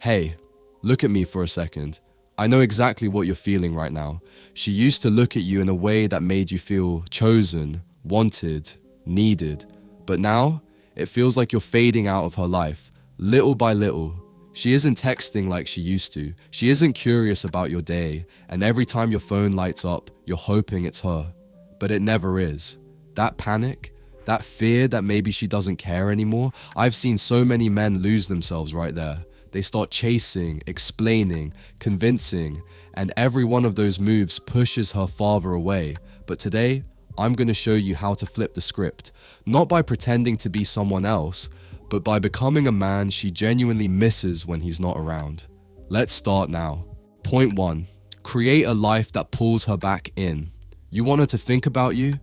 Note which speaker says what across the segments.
Speaker 1: Hey, look at me for a second. I know exactly what you're feeling right now. She used to look at you in a way that made you feel chosen, wanted, needed. But now, it feels like you're fading out of her life, little by little. She isn't texting like she used to. She isn't curious about your day, and every time your phone lights up, you're hoping it's her. But it never is. That panic, that fear that maybe she doesn't care anymore, I've seen so many men lose themselves right there. They start chasing, explaining, convincing, and every one of those moves pushes her farther away. But today, I'm going to show you how to flip the script, not by pretending to be someone else, but by becoming a man she genuinely misses when he's not around. Let's start now. Point 1. Create a life that pulls her back in. You want her to think about you?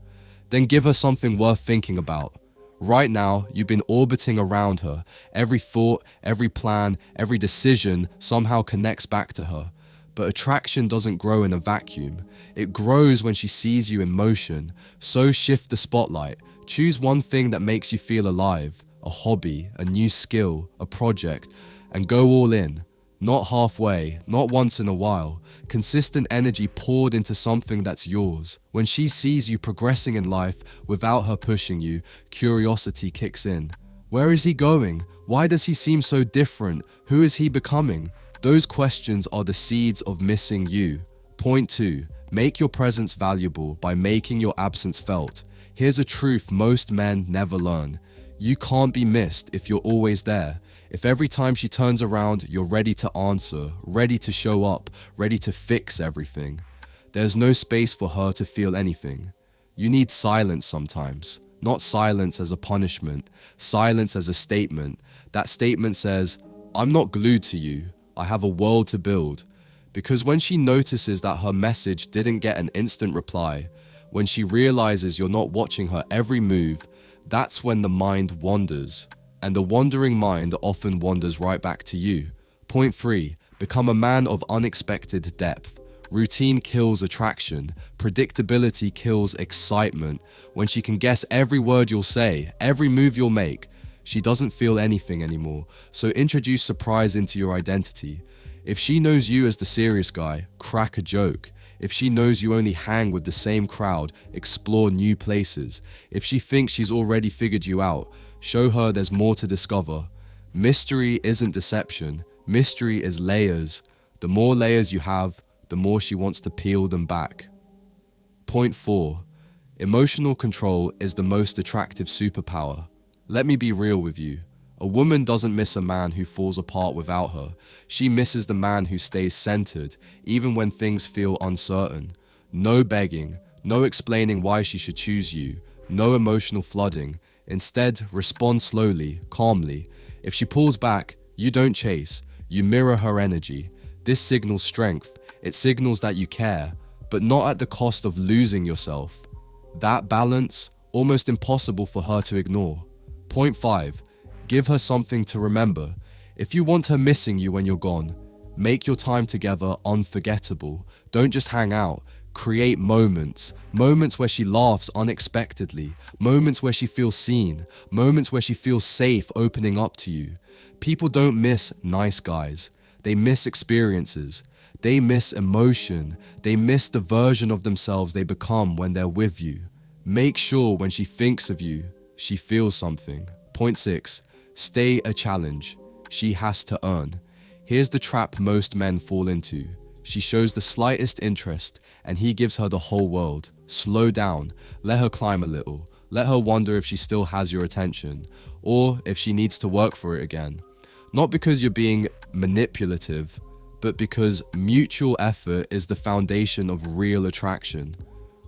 Speaker 1: Then give her something worth thinking about. Right now, you've been orbiting around her. Every thought, every plan, every decision somehow connects back to her. But attraction doesn't grow in a vacuum. It grows when she sees you in motion. So shift the spotlight. Choose one thing that makes you feel alive. A hobby, a new skill, a project, and go all in. Not halfway, not once in a while. Consistent energy poured into something that's yours. When she sees you progressing in life without her pushing you, curiosity kicks in. Where is he going? Why does he seem so different? Who is he becoming? Those questions are the seeds of missing you. Point 2. Make your presence valuable by making your absence felt. Here's a truth most men never learn. You can't be missed if you're always there. If every time she turns around, you're ready to answer, ready to show up, ready to fix everything, there's no space for her to feel anything. You need silence sometimes. Not silence as a punishment, silence as a statement. That statement says, I'm not glued to you. I have a world to build. Because when she notices that her message didn't get an instant reply, when she realizes you're not watching her every move, that's when the mind wanders. And the wandering mind often wanders right back to you. Point 3. Become a man of unexpected depth. Routine kills attraction. Predictability kills excitement. When she can guess every word you'll say, every move you'll make, she doesn't feel anything anymore. So introduce surprise into your identity. If she knows you as the serious guy, crack a joke. If she knows you only hang with the same crowd, explore new places. If she thinks she's already figured you out, show her there's more to discover. Mystery isn't deception. Mystery is layers. The more layers you have, the more she wants to peel them back. Point 4. Emotional control is the most attractive superpower. Let me be real with you. A woman doesn't miss a man who falls apart without her. She misses the man who stays centered, even when things feel uncertain. No begging, no explaining why she should choose you, no emotional flooding. Instead, respond slowly, calmly. If she pulls back, you don't chase, you mirror her energy. This signals strength. It signals that you care, but not at the cost of losing yourself. That balance, almost impossible for her to ignore. Point 5. Give her something to remember. If you want her missing you when you're gone, make your time together unforgettable. Don't just hang out. Create moments. Moments where she laughs unexpectedly. Moments where she feels seen. Moments where she feels safe opening up to you. People don't miss nice guys. They miss experiences. They miss emotion. They miss the version of themselves they become when they're with you. Make sure when she thinks of you, she feels something. Point 6. Stay a challenge. She has to earn. Here's the trap most men fall into. She shows the slightest interest and he gives her the whole world. Slow down. Let her climb a little. Let her wonder if she still has your attention or if she needs to work for it again. Not because you're being manipulative, but because mutual effort is the foundation of real attraction.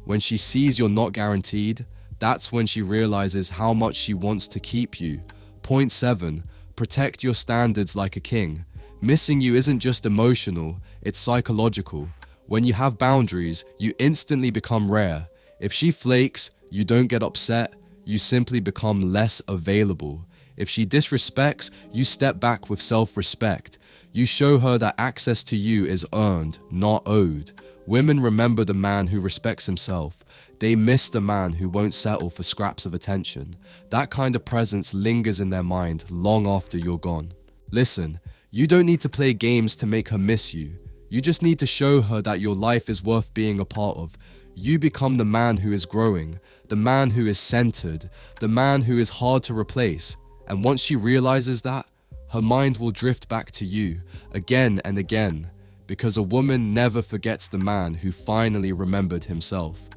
Speaker 1: When she sees you're not guaranteed, that's when she realizes how much she wants to keep you. Point 7. Protect your standards like a king. Missing you isn't just emotional, it's psychological. When you have boundaries, you instantly become rare. If she flakes, you don't get upset, you simply become less available. If she disrespects, you step back with self-respect. You show her that access to you is earned, not owed. Women remember the man who respects himself. They miss the man who won't settle for scraps of attention. That kind of presence lingers in their mind long after you're gone. Listen, You don't need to play games to make her miss you. You just need to show her that your life is worth being a part of. You become the man who is growing, the man who is centered, the man who is hard to replace. And once she realizes that, her mind will drift back to you again and again, because a woman never forgets the man who finally remembered himself.